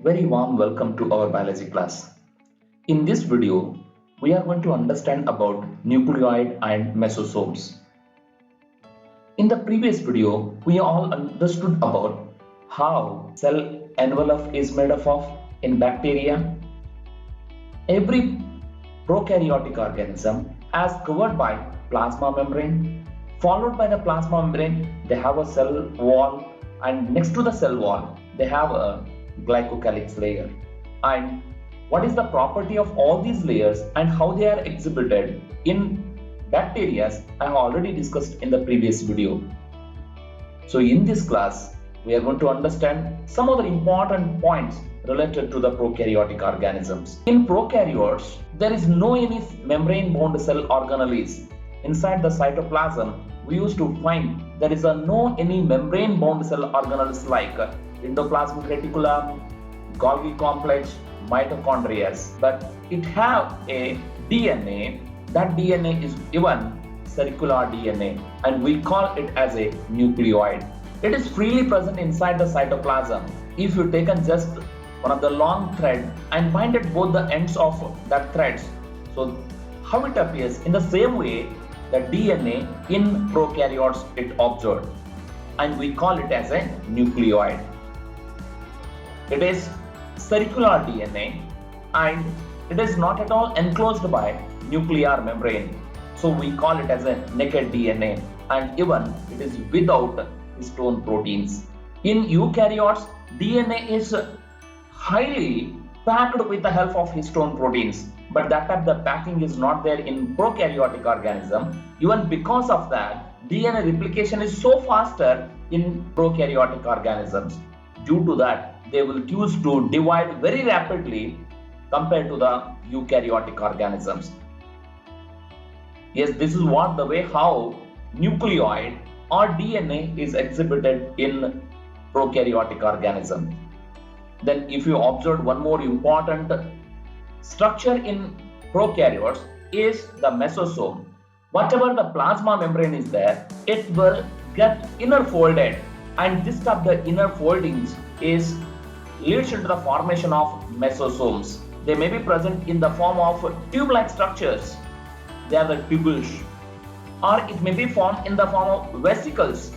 Very warm welcome to our biology class. In this video, we are going to understand about nucleoid and mesosomes. In the previous video, we all understood about how cell envelope is made up of in bacteria. Every prokaryotic organism is covered by plasma membrane. Followed by the plasma membrane, they have a cell wall, and next to the cell wall, they have a glycocalyx layer. And what is the property of all these layers and how they are exhibited in bacteria, I have already discussed in the previous video. So in this class, we are going to understand some of the important points related to the prokaryotic organisms. In prokaryotes, there is no any membrane-bound cell organelles. Inside the cytoplasm, we used to find there is no any membrane-bound cell organelles like endoplasmic reticulum, Golgi complex, mitochondria, but it have a DNA. That DNA is even circular DNA, and we call it as a nucleoid. It is freely present inside the cytoplasm. If you taken just one of the long thread and bind it both the ends of that threads, so how it appears in the same way the DNA in prokaryotes it observed, and we call it as a nucleoid. It is circular DNA and it is not at all enclosed by nuclear membrane, so we call it as a naked DNA, and even it is without histone proteins. In eukaryotes, DNA is highly packed with the help of histone proteins, but that type the packing is not there in prokaryotic organism. Even because of that, DNA replication is so faster in prokaryotic organisms. Due to that, they will choose to divide very rapidly compared to the eukaryotic organisms. Yes, this is what the way how nucleoid or DNA is exhibited in prokaryotic organism. Then if you observe one more important structure in prokaryotes is the mesosome. Whatever the plasma membrane is there, it will get inner folded, and this type the inner foldings leads into the formation of mesosomes. They may be present in the form of tube-like structures. They are the tubules, or it may be formed in the form of vesicles,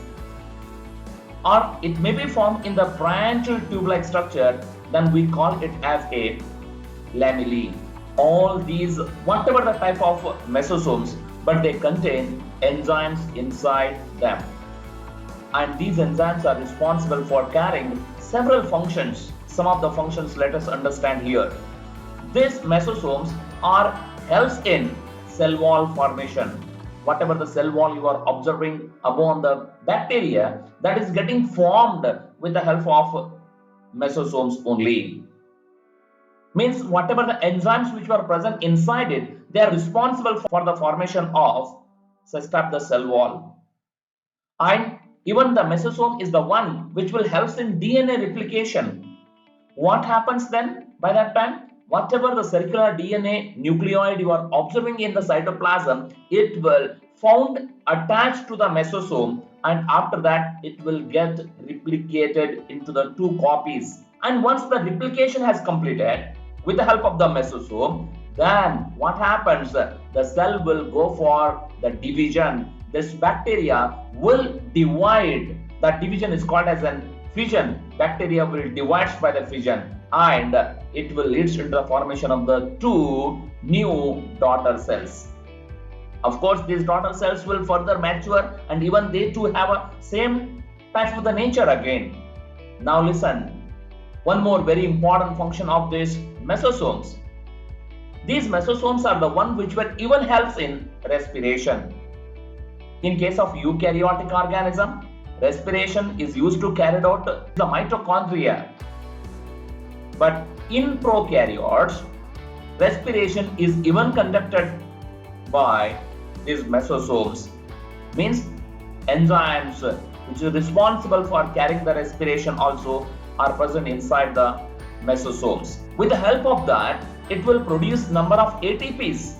or it may be formed in the branchial tube-like structure. Then we call it as a lamellae. All these, whatever the type of mesosomes, but they contain enzymes inside them, and these enzymes are responsible for carrying several functions. Some of the functions let us understand here. These mesosomes are helps in cell wall formation. Whatever the cell wall you are observing upon the bacteria, that is getting formed with the help of mesosomes only. Means whatever the enzymes which are present inside it, they are responsible for the formation of such type the cell wall. And even the mesosome is the one which will help in DNA replication. What happens then by that time? Whatever the circular DNA nucleoid you are observing in the cytoplasm, it will found attached to the mesosome, and after that it will get replicated into the two copies. And once the replication has completed with the help of the mesosome, then what happens? The cell will go for the division. This bacteria will divide. That division is called as an fission. Bacteria will divide by the fission, and it will lead into the formation of the two new daughter cells. Of course, these daughter cells will further mature, and even they too have a same type of the nature again. Now listen, one more very important function of these mesosomes. These mesosomes are the one which will even helps in respiration. In case of eukaryotic organism, respiration is used to carry out the mitochondria. But in prokaryotes, respiration is even conducted by these mesosomes. Means enzymes which is responsible for carrying the respiration also are present inside the mesosomes. With the help of that, it will produce number of ATPs.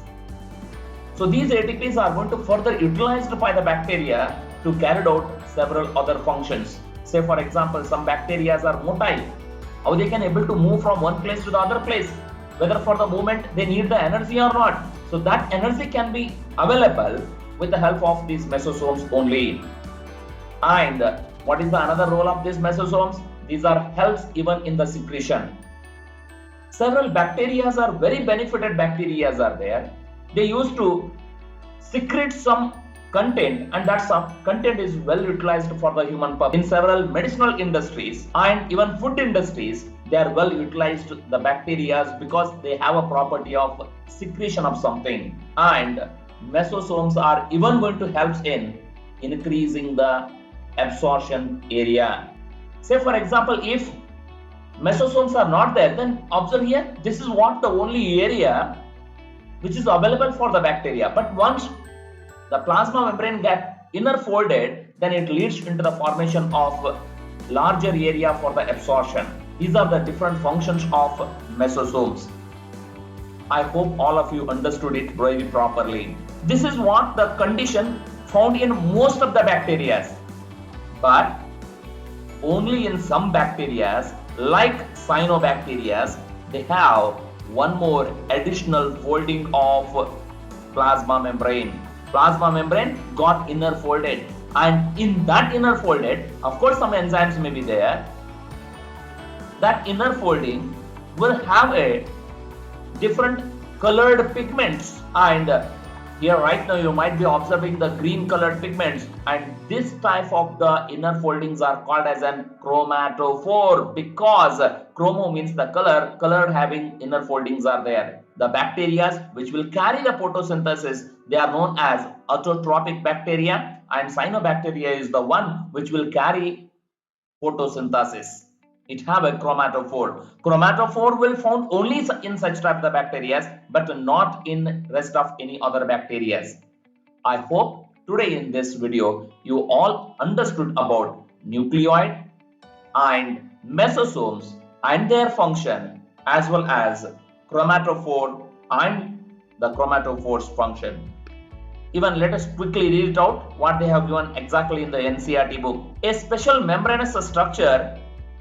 So these ATPs are going to further utilized by the bacteria to carry out several other functions. Say for example, some bacteria are motile. how they can able to move from one place to the other place, whether for the movement they need the energy or not. So that energy can be available with the help of these mesosomes only. And what is the another role of these mesosomes? These are helps even in the secretion. Several bacteria are very benefited bacteria are there. They used to secrete some content, and that some content is well utilized for the human purpose. In several medicinal industries and even food industries, they are well utilized the bacteria because they have a property of secretion of something. And mesosomes are even going to help in increasing the absorption area. Say for example, if mesosomes are not there, then observe here, this is what the only area which is available for the bacteria. But once the plasma membrane get inner folded, then it leads into the formation of larger area for the absorption. These are the different functions of mesosomes. I hope all of you understood it very properly. This is what the condition found in most of the bacteria, but only in some bacteria like cyanobacteria, they have one more additional folding of plasma membrane. Plasma membrane got inner folded, and in that inner folded, of course some enzymes may be there. That inner folding will have a different colored pigments, and here right now you might be observing the green colored pigments, and this type of the inner foldings are called as an chromatophore, because chromo means the color, colored having inner foldings are there. The bacteria which will carry the photosynthesis, they are known as autotrophic bacteria, and cyanobacteria is the one which will carry photosynthesis. It have a chromatophore. Chromatophore will found only in such type of bacteria, but not in rest of any other bacteria. I hope today in this video you all understood about nucleoid and mesosomes and their function, as well as chromatophore and the chromatophores function. Even let us quickly read it out what they have given exactly in the NCERT book. A special membranous structure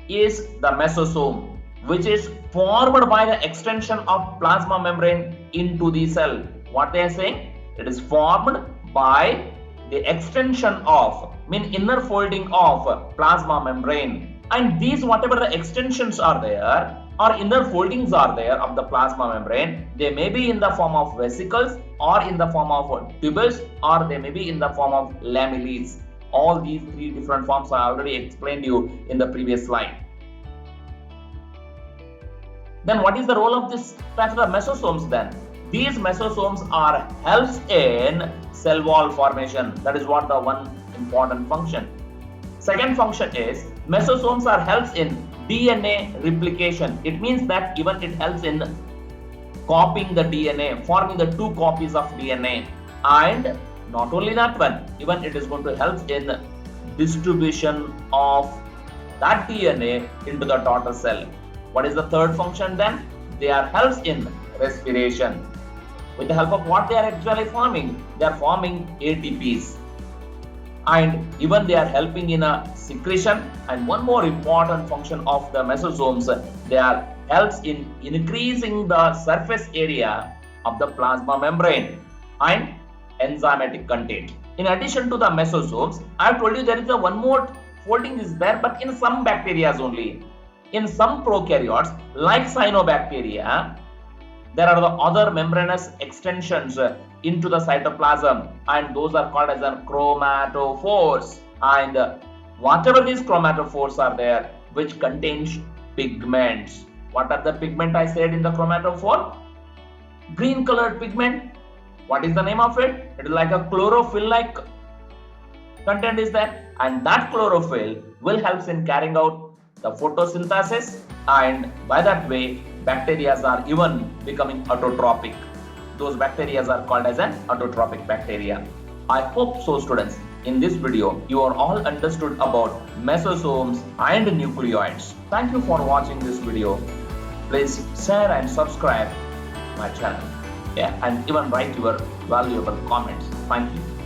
is the mesosome, which is formed by the extension of plasma membrane into the cell. What they are saying? It is formed by the extension of, inner folding of plasma membrane. And these whatever the extensions are there, or inner foldings are there of the plasma membrane, they may be in the form of vesicles, or in the form of tubules, or they may be in the form of lamellae. All these three different forms I already explained you in the previous slide. Then what is the role of this type of mesosomes then? These mesosomes are helps in cell wall formation. That is what the one important function. Second function is mesosomes are helps in DNA replication. It means that even it helps in copying the DNA, forming the two copies of DNA. And not only that one, even it is going to help in distribution of that DNA into the daughter cell. What is the third function then? They are helps in respiration. With the help of what they are actually forming? They are forming ATPs. And even they are helping in a secretion. And one more important function of the mesosomes, they are helps in increasing the surface area of the plasma membrane and enzymatic content. In addition to the mesosomes, I have told you there is a one more folding is there, but in some bacteria only. In some prokaryotes like cyanobacteria, there are the other membranous extensions into the cytoplasm, and those are called as chromatophores. And whatever these chromatophores are there, which contains pigments. What are the pigment I said in the chromatophore? Green colored pigment. What is the name of it? It is like a chlorophyll like content is there, and that chlorophyll will help in carrying out the photosynthesis, and by that way bacteria are even becoming autotrophic. Those bacteria are called as an autotrophic bacteria. I hope so students, in this video you are all understood about mesosomes and nucleoids. Thank you for watching this video. Please share and subscribe my channel, and even write your valuable comments. Thank you.